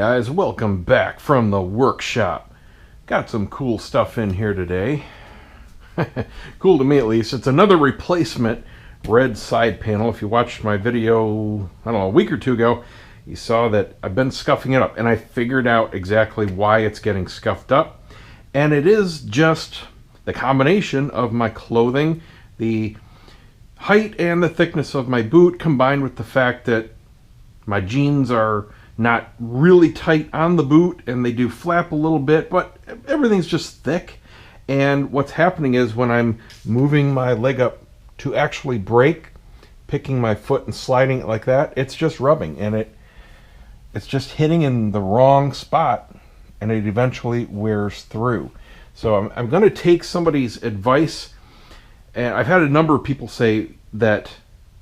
guys, welcome back from the workshop. Got some cool stuff in here today. Cool to me at least. It's another replacement red side panel. If you watched my video, I don't know, a week or two ago, you saw that I've been scuffing it up, and I figured out exactly why it's getting scuffed up. And it is just the combination of my clothing, the height and the thickness of my boot, combined with the fact that my jeans are not really tight on the boot and they do flap a little bit, but everything's just thick. And what's happening is when I'm moving my leg up to actually brake, picking my foot and sliding it like that, it's just rubbing, and it's just hitting in the wrong spot, and it eventually wears through. So I'm going to take somebody's advice, and I've had a number of people say that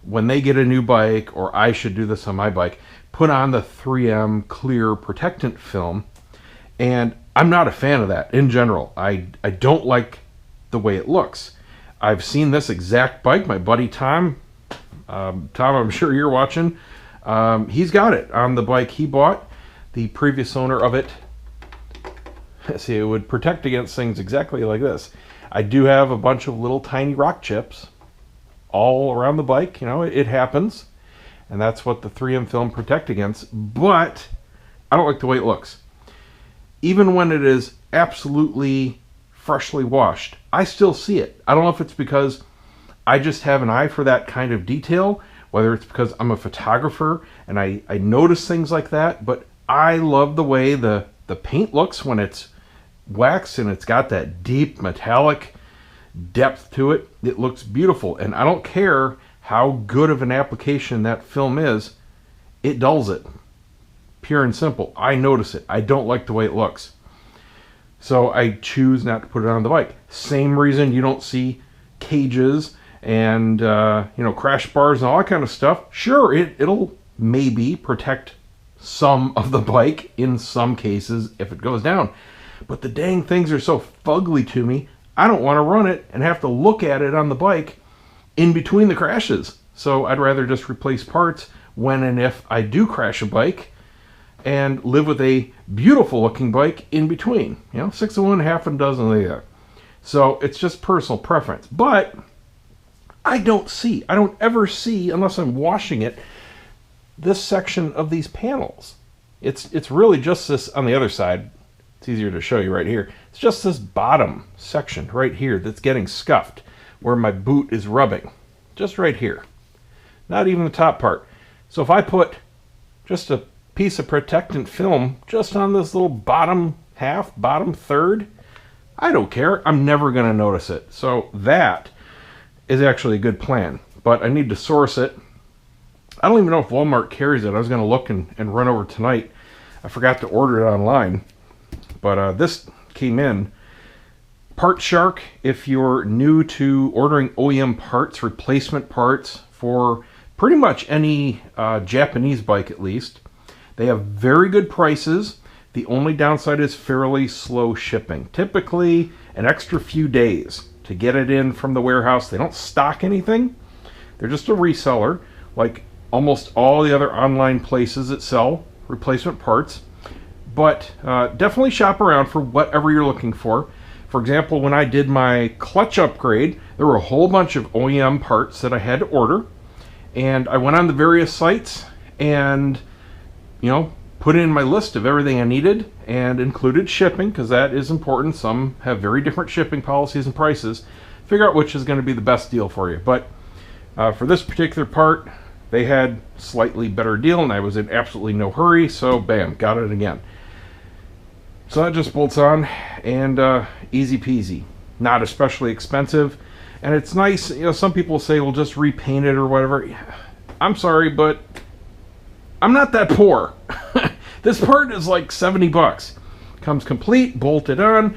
when they get a new bike, or I should do this on my bike, put on the 3M clear protectant film, and I'm not a fan of that in general. I don't like the way it looks. I've seen this exact bike, my buddy Tom, I'm sure you're watching, he's got it on the bike he bought. The previous owner of it, see, it would protect against things exactly like this. I do have a bunch of little tiny rock chips all around the bike, you know, it happens. And that's what the 3M film protect against, but I don't like the way it looks. Even when it is absolutely freshly washed, I still see it. I don't know if it's because I just have an eye for that kind of detail, whether it's because I'm a photographer and I notice things like that, but I love the way the paint looks when it's waxed and it's got that deep metallic depth to it. It looks beautiful, and I don't care how good of an application that film is, it dulls it. Pure and simple. I notice it. I don't like the way it looks. So I choose not to put it on the bike. Same reason you don't see cages and crash bars and all that kind of stuff. Sure, it'll maybe protect some of the bike in some cases if it goes down. But the dang things are so fugly to me, I don't want to run it and have to look at it on the bike in between the crashes. So I'd rather just replace parts when and if I do crash a bike and live with a beautiful looking bike in between. 6 of one, half a dozen of the other. So it's just personal preference. But I don't ever see, unless I'm washing it, this section of these panels. It's really just this on the other side. It's easier to show you right here. It's just this bottom section right here that's getting scuffed, where my boot is rubbing. Just right here. Not even the top part. So if I put just a piece of protectant film just on this little bottom half, bottom third, I don't care. I'm never going to notice it. So that is actually a good plan. But I need to source it. I don't even know if Walmart carries it. I was going to look and run over tonight. I forgot to order it online. But this came in. Part Shark, if you're new to ordering OEM parts, replacement parts for pretty much any Japanese bike at least, they have very good prices. The only downside is fairly slow shipping. Typically an extra few days to get it in from the warehouse. They don't stock anything. They're just a reseller, like almost all the other online places that sell replacement parts. But definitely shop around for whatever you're looking for. For example, when I did my clutch upgrade, there were a whole bunch of OEM parts that I had to order. And I went on the various sites and, put in my list of everything I needed and included shipping, because that is important. Some have very different shipping policies and prices. Figure out which is going to be the best deal for you. But for this particular part, they had slightly better deal, and I was in absolutely no hurry, so bam, got it again. So that just bolts on, and easy peasy. Not especially expensive. And it's nice, some people say, well, just repaint it or whatever. I'm sorry, but I'm not that poor. This part is like $70. Comes complete, bolted on,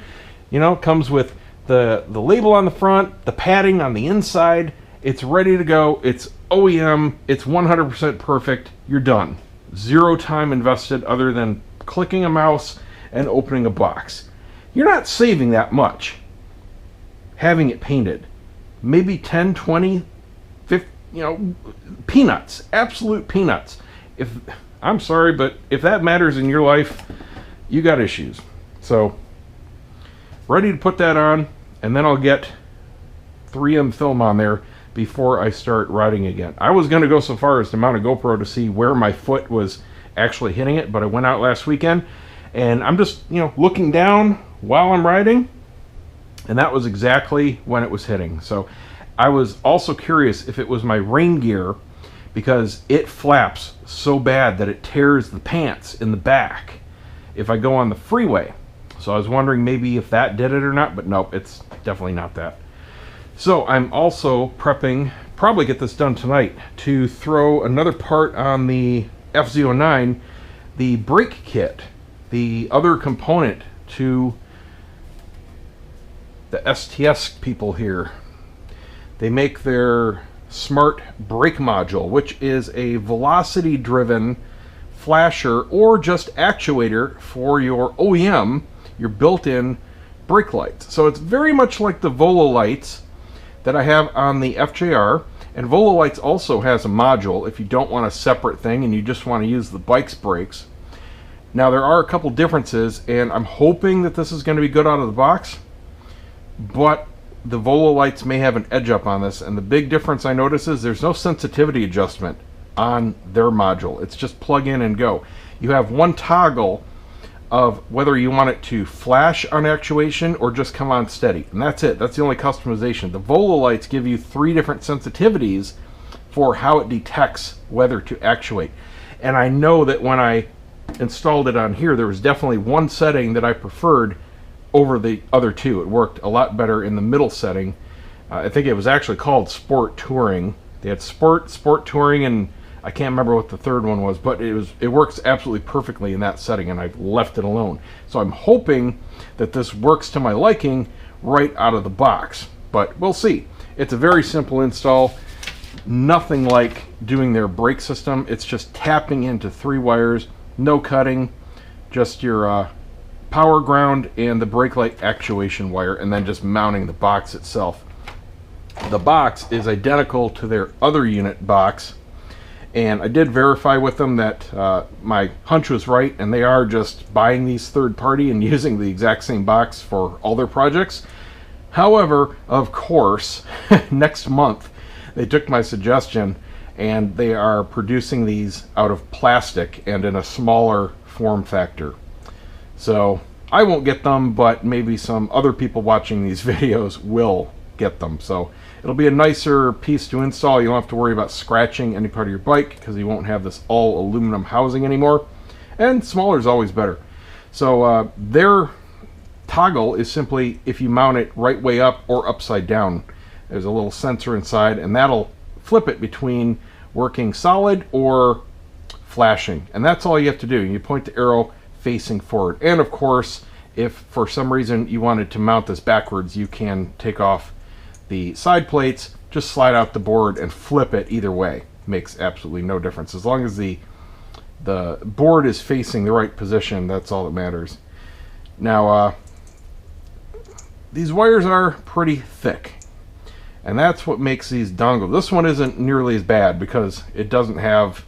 comes with the label on the front, the padding on the inside. It's ready to go. It's OEM. It's 100% perfect. You're done. Zero time invested other than clicking a mouse and opening a box. You're not saving that much having it painted. Maybe 10, 20, 50, peanuts, absolute peanuts. If I'm sorry, but if that matters in your life, you got issues. So, ready to put that on, and then I'll get 3M film on there before I start riding again. I was going to go so far as to mount a GoPro to see where my foot was actually hitting it, but I went out last weekend, and I'm just, looking down while I'm riding, and that was exactly when it was hitting. So I was also curious if it was my rain gear, because it flaps so bad that it tears the pants in the back if I go on the freeway. So I was wondering maybe if that did it or not, but nope, it's definitely not that. So I'm also prepping, probably get this done tonight, to throw another part on the FZ09, the brake kit, the other component to the STS people here. They make their smart brake module, which is a velocity driven flasher or just actuator for your OEM, your built-in brake lights. So it's very much like the Volo lights that I have on the FJR, and Volo lights also has a module if you don't want a separate thing and you just want to use the bike's brakes. Now there are a couple differences, and I'm hoping that this is going to be good out of the box, but the Volo lights may have an edge up on this, and the big difference I notice is there's no sensitivity adjustment on their module. It's just plug in and go. You have one toggle of whether you want it to flash on actuation or just come on steady, and that's it. That's the only customization. The Volo lights give you 3 different sensitivities for how it detects whether to actuate, and I know that when I installed it on here, there was definitely one setting that I preferred over the other 2. It worked a lot better in the middle setting. I think it was actually called Sport Touring. They had Sport Touring, and I can't remember what the third one was, but it works absolutely perfectly in that setting, and I've left it alone. So I'm hoping that this works to my liking right out of the box, but we'll see. It's a very simple install, nothing like doing their brake system. It's just tapping into 3 wires, no cutting, just your power ground and the brake light actuation wire, and then just mounting the box itself. The box is identical to their other unit box, and I did verify with them that my hunch was right, and they are just buying these third-party and using the exact same box for all their projects. However, of course, next month they took my suggestion, and they are producing these out of plastic and in a smaller form factor. So I won't get them, but maybe some other people watching these videos will get them. So it'll be a nicer piece to install. You don't have to worry about scratching any part of your bike because you won't have this all aluminum housing anymore. And smaller is always better. So their toggle is simply if you mount it right way up or upside down. There's a little sensor inside, and that'll flip it between working solid or flashing. And that's all you have to do. You point the arrow facing forward. And of course, if for some reason you wanted to mount this backwards, you can take off the side plates, just slide out the board and flip it either way. Makes absolutely no difference. As long as the board is facing the right position, that's all that matters. Now, these wires are pretty thick, and that's what makes these dongles. This one isn't nearly as bad because it doesn't have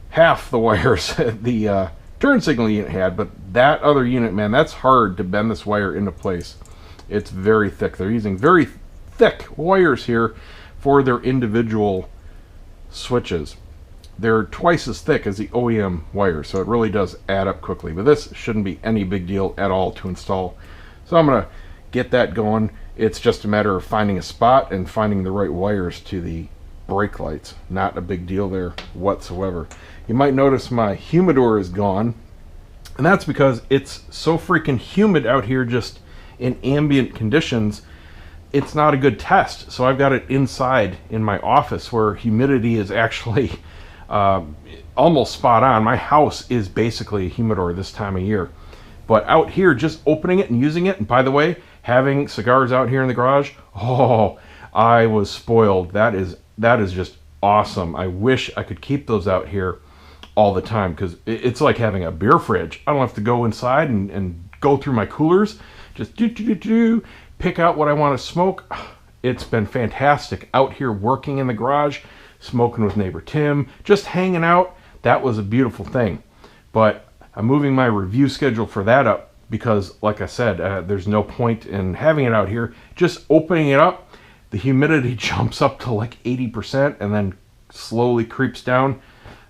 half the wires the turn signal unit had, but that other unit, man, that's hard to bend this wire into place. It's very thick. They're using very thick wires here for their individual switches. They're twice as thick as the OEM wires, so it really does add up quickly. But this shouldn't be any big deal at all to install. So I'm going to get that going. It's just a matter of finding a spot and finding the right wires to the brake lights. Not a big deal there whatsoever. You might notice my humidor is gone, and that's because it's so freaking humid out here just in ambient conditions. It's not a good test, so I've got it inside in my office where humidity is actually almost spot on. My house is basically a humidor this time of year, but out here just opening it and using it, and by the way, having cigars out here in the garage, oh, I was spoiled. That is just awesome. I wish I could keep those out here all the time, because it's like having a beer fridge. I don't have to go inside and go through my coolers. Just pick out what I want to smoke. It's been fantastic out here working in the garage, smoking with neighbor Tim, just hanging out. That was a beautiful thing. But I'm moving my review schedule for that up because, like I said, there's no point in having it out here. Just opening it up, the humidity jumps up to like 80% and then slowly creeps down.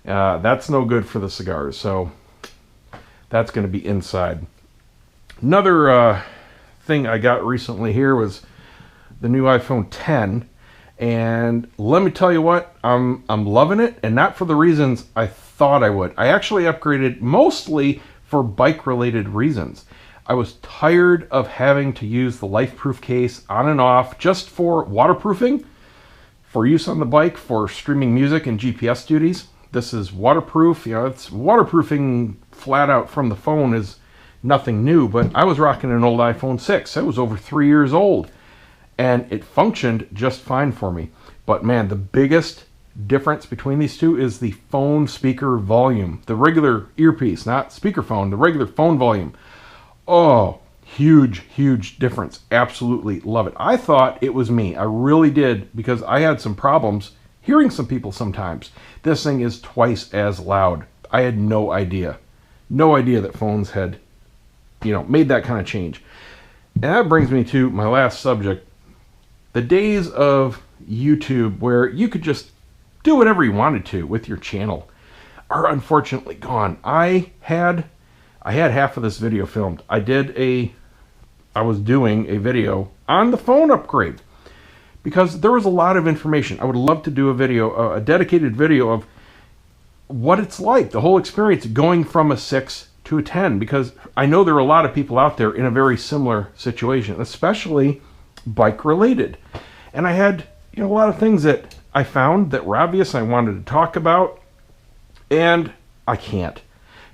That's no good for the cigars, so that's going to be inside. Another thing I got recently here was the new iPhone 10, and let me tell you what, I'm loving it, and not for the reasons I thought I would. I actually upgraded mostly for bike-related reasons. I was tired of having to use the LifeProof case on and off just for waterproofing, for use on the bike, for streaming music and GPS duties. This is waterproof. You know, it's waterproofing flat out from the phone is nothing new, but I was rocking an old iPhone 6. It was over 3 years old, and it functioned just fine for me. But man, the biggest difference between these two is the phone speaker volume. The regular earpiece, not speakerphone, the regular phone volume. Oh, huge difference. Absolutely love it. I thought it was me. I really did, because I had some problems hearing some people sometimes. This thing is twice as loud. I had no idea. No idea that phones had, you know, made that kind of change. And that brings me to my last subject. The days of YouTube where you could just do whatever you wanted to with your channel are unfortunately gone. I had half of this video filmed. I was doing a video on the phone upgrade because there was a lot of information. I would love to do a video, a dedicated video of what it's like, the whole experience going from a 6 to a 10, because I know there are a lot of people out there in a very similar situation, especially bike related. And I had, you know, a lot of things that I found that were obvious I wanted to talk about, and I can't,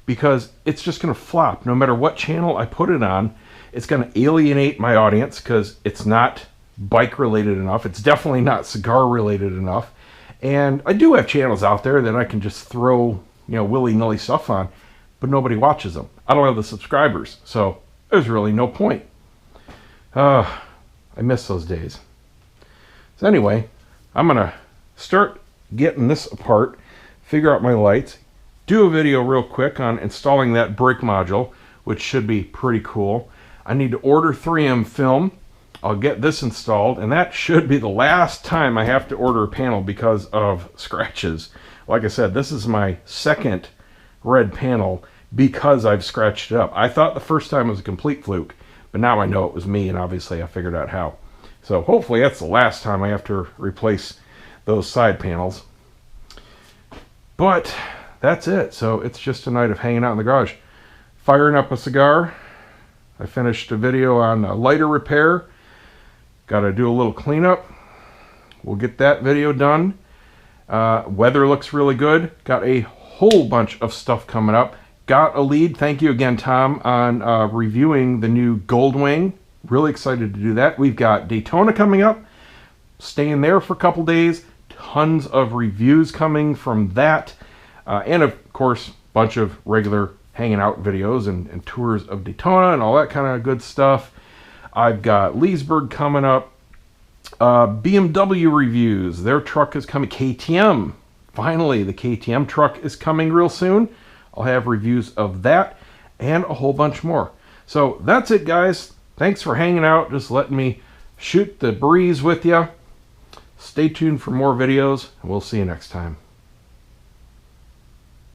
because it's just going to flop. No matter what channel I put it on, it's going to alienate my audience because it's not bike related enough. It's definitely not cigar related enough. And I do have channels out there that I can just throw, you know, willy-nilly stuff on, but nobody watches them. I don't have the subscribers, so there's really no point. I miss those days. So anyway, I'm going to start getting this apart, figure out my lights, do a video real quick on installing that brake module, which should be pretty cool. I need to order 3M film. I'll get this installed, and that should be the last time I have to order a panel because of scratches. Like I said, this is my second red panel because I've scratched it up. I thought the first time was a complete fluke, but now I know it was me, and obviously I figured out how. So hopefully that's the last time I have to replace those side panels. But that's it. So it's just a night of hanging out in the garage, firing up a cigar. I finished a video on a lighter repair. Got to do a little cleanup. We'll get that video done. Weather looks really good. Got a whole bunch of stuff coming up. Got a lead. Thank you again, Tom, on reviewing the new Goldwing. Really excited to do that. We've got Daytona coming up. Staying there for a couple days. Tons of reviews coming from that. And of course, a bunch of regular hanging out videos and tours of Daytona and all that kind of good stuff. I've got Leesburg coming up. BMW reviews. Their truck is coming. KTM. Finally, the KTM truck is coming real soon. I'll have reviews of that and a whole bunch more. So that's it, guys. Thanks for hanging out. Just letting me shoot the breeze with you. Stay tuned for more videos, and we'll see you next time.